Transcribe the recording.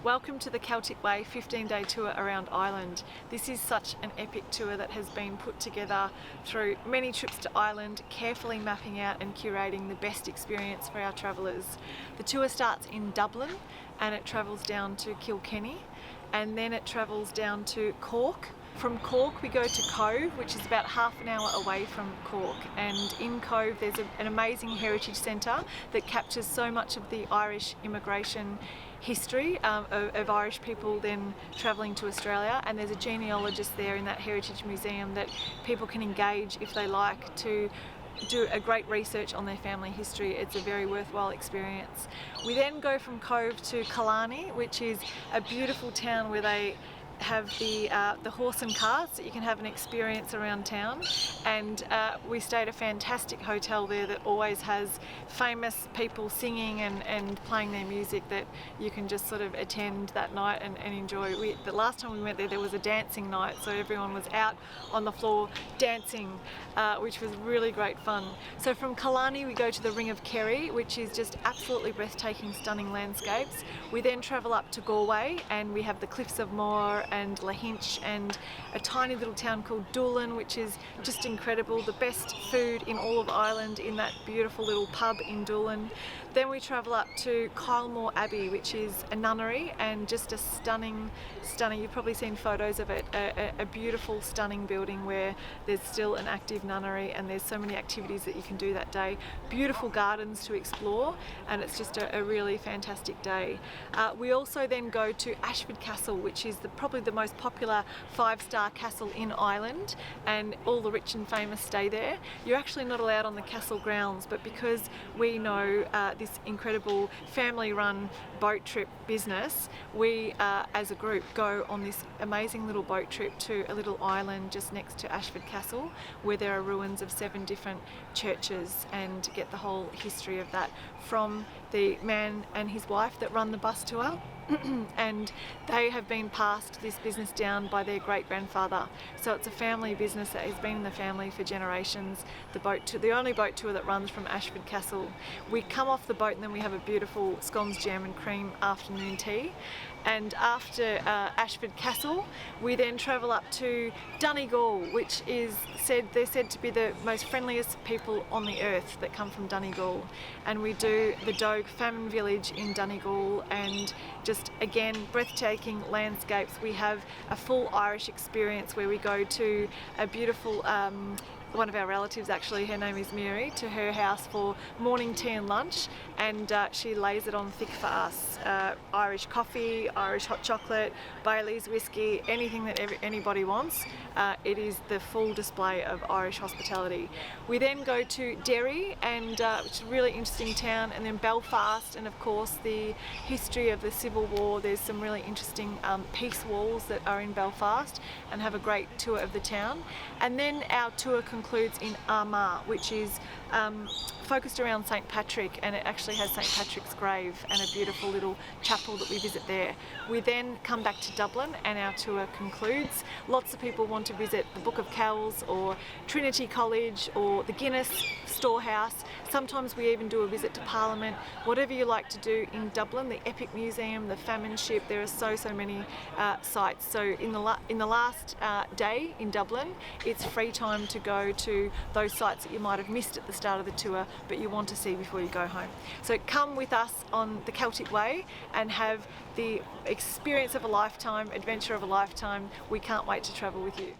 Welcome to the Celtic Way 15-day tour around Ireland. This is such an epic tour that has been put together through many trips to Ireland, carefully mapping out and curating the best experience for our travellers. The tour starts in Dublin and it travels down to Kilkenny, and then it travels down to Cork. From Cork we go to Cobh, which is about half an hour away from Cork, and in Cobh there's an amazing heritage centre that captures so much of the Irish immigration history of Irish people then travelling to Australia, and there's a genealogist there in that heritage museum that people can engage if they like to do a great research on their family history. It's a very worthwhile experience. We then go from Cobh to Killarney, which is a beautiful town where they have the horse and carts that you can have an experience around town, and we stay at a fantastic hotel there that always has famous people singing and playing their music that you can just sort of attend that night and enjoy. The last time we went there was a dancing night, so everyone was out on the floor dancing, which was really great fun. So from Killarney we go to the Ring of Kerry, which is just absolutely breathtaking, stunning landscapes. We then travel up to Galway and we have the cliffs of Moher and Lahinch and a tiny little town called Doolin, which is just incredible. The best food in all of Ireland in that beautiful little pub in Doolin. Then we travel up to Kylemore Abbey, which is a nunnery and just a stunning, you've probably seen photos of it, a beautiful, stunning building where there's still an active nunnery and there's so many activities that you can do that day. Beautiful gardens to explore, and it's just a really fantastic day. We also then go to Ashford Castle, which is probably the most popular 5-star castle in Ireland, and all the rich and famous stay there. You're actually not allowed on the castle grounds, but because we know this incredible family-run boat trip business, we as a group go on this amazing little boat trip to a little island just next to Ashford Castle where there are ruins of 7 different churches, and get the whole history of that from the man and his wife that run the bus tour. And they have been passed this business down by their great-grandfather. So it's a family business that has been in the family for generations. The only boat tour that runs from Ashford Castle. We come off the boat and then we have a beautiful scones, jam and cream afternoon tea. And after Ashford Castle, we then travel up to Donegal, which is they're said to be the most friendliest people on the earth that come from Donegal. And we do the Doagh Famine village in Donegal, and just again breathtaking landscapes. We have a full Irish experience where we go to a beautiful one of our relatives, actually, her name is Mary, to her house for morning tea and lunch, and she lays it on thick for us. Irish coffee, Irish hot chocolate, Bailey's whiskey, anything that anybody wants. It is the full display of Irish hospitality. We then go to Derry, and which is a really interesting town, and then Belfast, and of course the history of the Civil War. There's some really interesting peace walls that are in Belfast, and have a great tour of the town. And then our tour concludes in Armagh, which is focused around St. Patrick, and it actually has St. Patrick's grave and a beautiful little chapel that we visit there. We then come back to Dublin and our tour concludes. Lots of people want to visit the Book of Kells or Trinity College or the Guinness Storehouse. Sometimes we even do a visit to Parliament. Whatever you like to do in Dublin, the Epic Museum, the Famine ship, there are so many sites. So in the last day in Dublin, it's free time to go to those sites that you might have missed at the start of the tour but you want to see before you go home. So come with us on the Celtic Way and have the experience of a lifetime, adventure of a lifetime. We can't wait to travel with you.